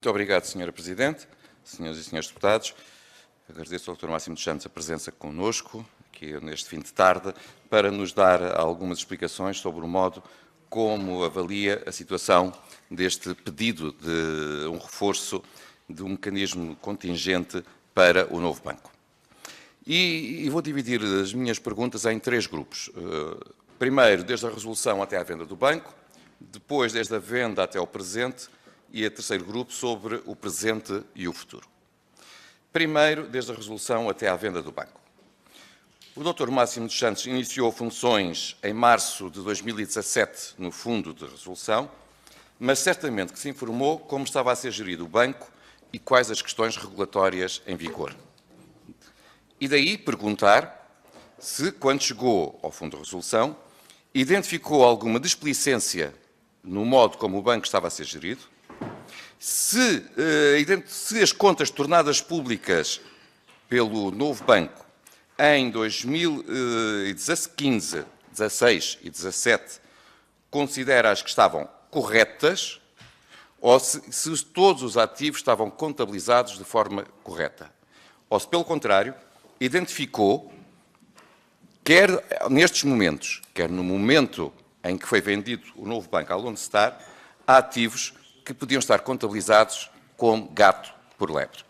Muito obrigado, Sra. Presidente, Senhoras e Senhores Deputados. Agradeço ao Dr. Máximo dos Santos a presença connosco, aqui neste fim de tarde, para nos dar algumas explicações sobre o modo como avalia a situação deste pedido de um reforço de um mecanismo contingente para o novo banco. E vou dividir as minhas perguntas em três grupos. Primeiro, desde a resolução até à venda do banco, depois, desde a venda até ao presente, e a terceiro grupo sobre o presente e o futuro. Primeiro, desde a resolução até à venda do banco. O Dr. Máximo dos Santos iniciou funções em março de 2017 no Fundo de Resolução, mas certamente que se informou como estava a ser gerido o banco e quais as questões regulatórias em vigor. E daí perguntar se, quando chegou ao Fundo de Resolução, identificou alguma displicência no modo como o banco estava a ser gerido, se as contas tornadas públicas pelo novo banco em 2015, 16 e 17 considera-as que estavam corretas ou se todos os ativos estavam contabilizados de forma correta. Ou se, pelo contrário, identificou, quer nestes momentos, quer no momento em que foi vendido o novo banco à Lone Star, ativos que podiam estar contabilizados como gato por lebre.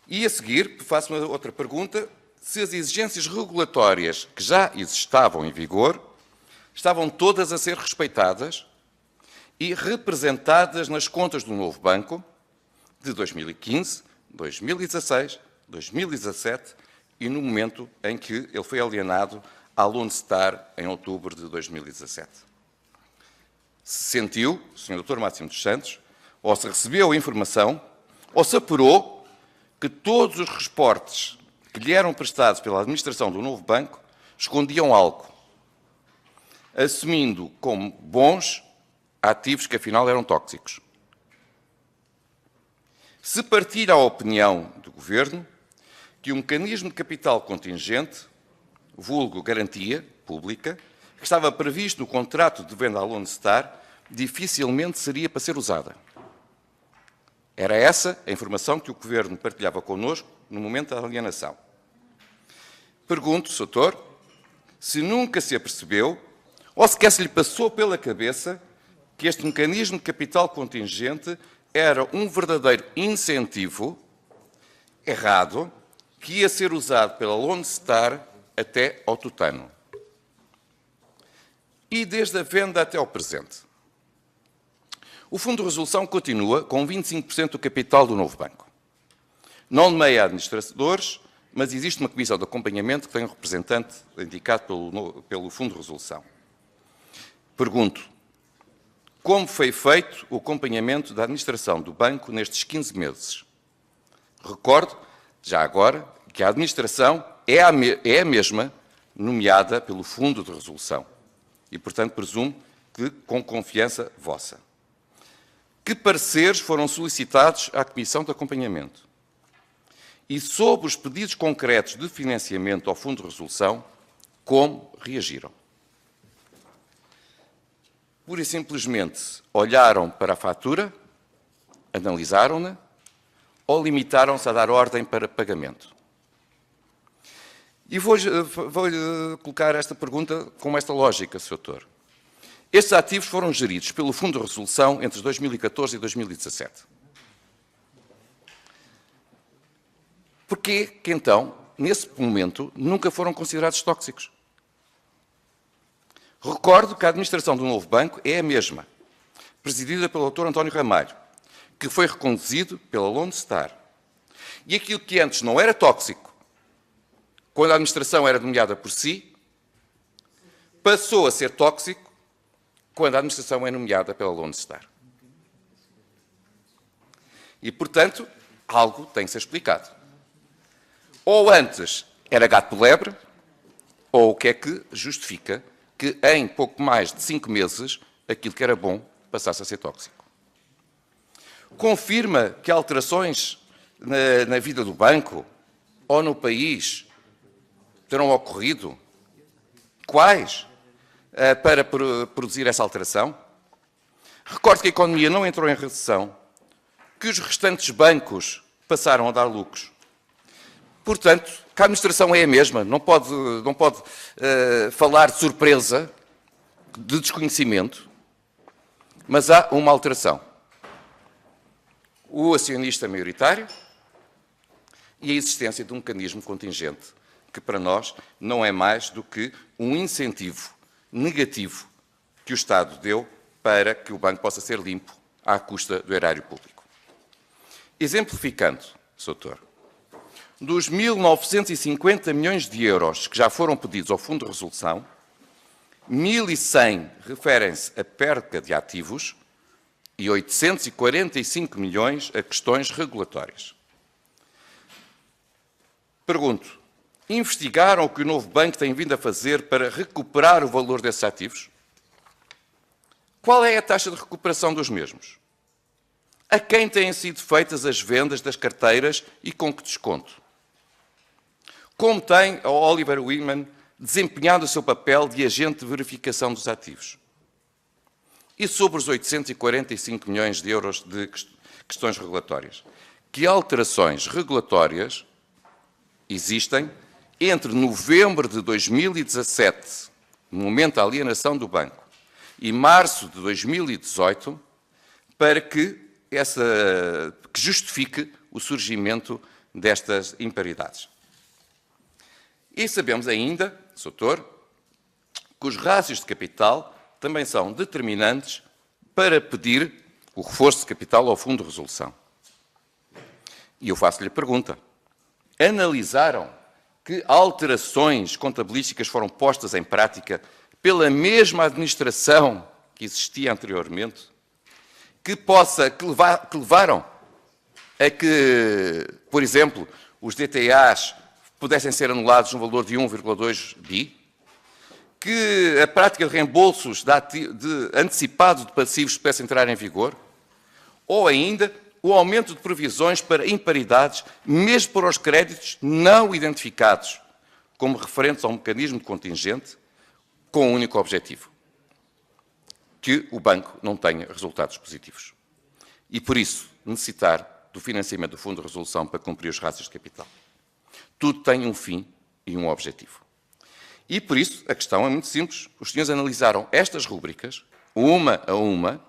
E a seguir, faço uma outra pergunta, se as exigências regulatórias que já estavam em vigor estavam todas a ser respeitadas e representadas nas contas do novo banco de 2015, 2016, 2017 e no momento em que ele foi alienado à Lone Star em outubro de 2017. Se sentiu, Sr. Dr. Máximo dos Santos, ou se recebeu a informação, ou se apurou que todos os reportes que lhe eram prestados pela administração do novo banco escondiam algo, assumindo como bons ativos que afinal eram tóxicos. Se partilha a opinião do Governo que o mecanismo de capital contingente, vulgo garantia pública, que estava previsto no contrato de venda à Lone Star, dificilmente seria para ser usada. Era essa a informação que o Governo partilhava connosco no momento da alienação. Pergunto, Sr. Doutor, se nunca se apercebeu, ou sequer se lhe passou pela cabeça, que este mecanismo de capital contingente era um verdadeiro incentivo errado que ia ser usado pela Lone Star até ao tutano. E desde a venda até ao presente. O Fundo de Resolução continua com 25% do capital do novo banco. Não nomeia administradores, mas existe uma comissão de acompanhamento que tem um representante indicado pelo Fundo de Resolução. Pergunto, como foi feito o acompanhamento da administração do banco nestes 15 meses? Recordo, já agora, que a administração é a mesma nomeada pelo Fundo de Resolução. E, portanto, presumo que com confiança vossa. Que pareceres foram solicitados à Comissão de Acompanhamento? E sobre os pedidos concretos de financiamento ao Fundo de Resolução, como reagiram? Pura e simplesmente olharam para a fatura, analisaram-na ou limitaram-se a dar ordem para pagamento? E vou colocar esta pergunta com esta lógica, Sr. Doutor. Estes ativos foram geridos pelo Fundo de Resolução entre 2014 e 2017. Porquê que, então, nesse momento, nunca foram considerados tóxicos? Recordo que a administração do novo banco é a mesma, presidida pelo Dr. António Ramalho, que foi reconduzido pela Lone Star. E aquilo que antes não era tóxico, quando a administração era nomeada por si, passou a ser tóxico quando a administração é nomeada pela Lone Star. E, portanto, algo tem que ser explicado. Ou antes era gato por lebre, ou o que é que justifica que em pouco mais de 5 meses aquilo que era bom passasse a ser tóxico. Confirma que alterações na vida do banco ou no país terão ocorrido? Quais? Para produzir essa alteração? Recordo que a economia não entrou em recessão que os restantes bancos passaram a dar lucros. Portanto, que a administração é a mesma, não pode falar de surpresa, de desconhecimento, mas há uma alteração. O acionista maioritário e a existência de um mecanismo contingente, que para nós não é mais do que um incentivo negativo que o Estado deu para que o banco possa ser limpo à custa do erário público. Exemplificando, Sr. Doutor, dos 1.950 milhões de euros que já foram pedidos ao Fundo de Resolução, 1.100 referem-se a perda de ativos e 845 milhões a questões regulatórias. Pergunto, investigaram o que o novo banco tem vindo a fazer para recuperar o valor desses ativos? Qual é a taxa de recuperação dos mesmos? A quem têm sido feitas as vendas das carteiras e com que desconto? Como tem a Oliver Wyman desempenhado o seu papel de agente de verificação dos ativos? E sobre os 845 milhões de euros de questões regulatórias? Que alterações regulatórias existem entre novembro de 2017, no momento da alienação do banco, e março de 2018, para que justifique o surgimento destas imparidades? E sabemos ainda, Sr. Doutor, que os rácios de capital também são determinantes para pedir o reforço de capital ao Fundo de Resolução. E eu faço-lhe a pergunta. Analisaram que alterações contabilísticas foram postas em prática pela mesma administração que existia anteriormente, que levaram a que, por exemplo, os DTAs pudessem ser anulados no valor de 1,2 bi, que a prática de reembolsos de antecipado de passivos pudesse entrar em vigor, ou ainda o aumento de provisões para imparidades, mesmo para os créditos não identificados como referentes ao mecanismo de contingente, com um único objetivo: que o banco não tenha resultados positivos. E, por isso, necessitar do financiamento do Fundo de Resolução para cumprir os rácios de capital. Tudo tem um fim e um objetivo. E, por isso, a questão é muito simples. Os senhores analisaram estas rúbricas, uma a uma,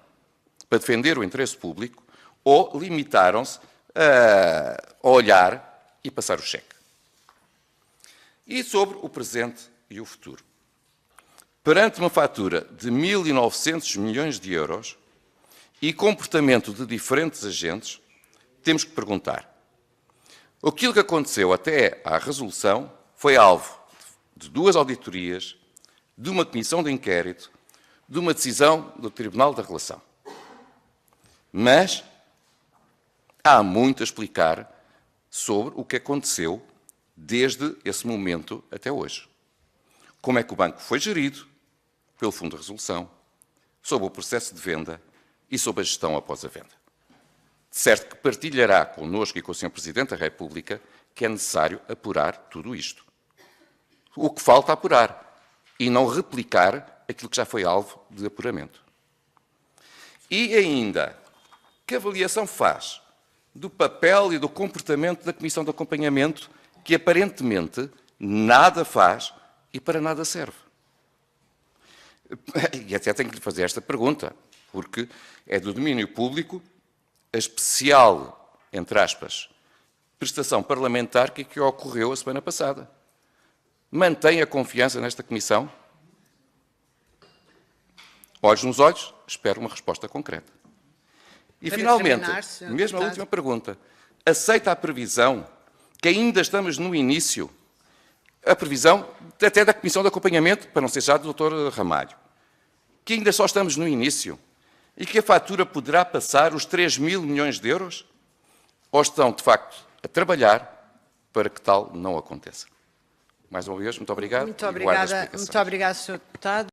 para defender o interesse público, ou limitaram-se a olhar e passar o cheque? E sobre o presente e o futuro? Perante uma fatura de 1.900 milhões de euros e comportamento de diferentes agentes, temos que perguntar: aquilo que aconteceu até à resolução foi alvo de 2 auditorias, de uma comissão de inquérito, de uma decisão do Tribunal da Relação. Mas há muito a explicar sobre o que aconteceu desde esse momento até hoje. Como é que o banco foi gerido pelo Fundo de Resolução, sobre o processo de venda e sobre a gestão após a venda. De certo que partilhará connosco e com o Sr. Presidente da República que é necessário apurar tudo isto. O que falta apurar e não replicar aquilo que já foi alvo de apuramento. E ainda, que avaliação faz do papel e do comportamento da Comissão de Acompanhamento, que aparentemente nada faz e para nada serve? E até tenho que lhe fazer esta pergunta, porque é do domínio público a especial, entre aspas, prestação parlamentar que ocorreu a semana passada. Mantém a confiança nesta Comissão? Olhos nos olhos, espero uma resposta concreta. E, finalmente, mesmo a última pergunta, aceita a previsão que ainda estamos no início, a previsão até da Comissão de Acompanhamento, para não ser já do Dr. Ramalho, que ainda só estamos no início e que a fatura poderá passar os 3.000 milhões de euros? Ou estão, de facto, a trabalhar para que tal não aconteça? Mais uma vez, muito obrigado. Muito obrigada, Sr. Deputado.